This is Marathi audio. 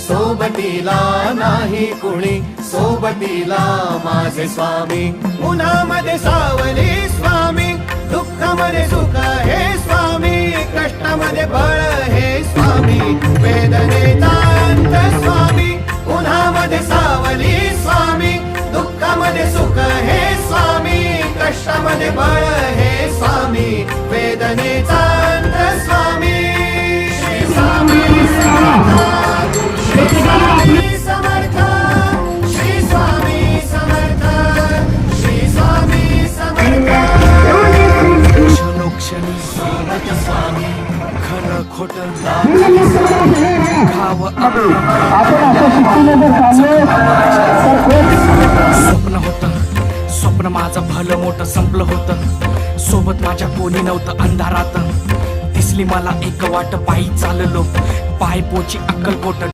सोबतीला नाही कुणी, सोबतीला माझे स्वामी. उन्हामध्ये सावली स्वामी, दुःखामध्ये सुख हे स्वामी, कष्टामध्ये बळ हे स्वामी, वेदनेचा अंत स्वामी. उन्हामध्ये सावली स्वामी, दुःखामध्ये सुख हे स्वामी, कष्टामध्ये बळ हे स्वामी, वेदनेचा अंत स्वामी. श्री स्वामी समर्थ, श्री स्वामी समर्थ, श्री स्वामी समर्थ, श्री स्वामी समर्थ. क्षणोक्षणी सोबत स्वामी, खरं खोटं खाव स्वप्न होतं, स्वप्न माझं भलं मोठं संपलं होतं. सोबत माझ्या कोणी नव्हतं अंधारात, दिसली मला एक वाट, पायी चाललो पाय पोची अक्कलकोट.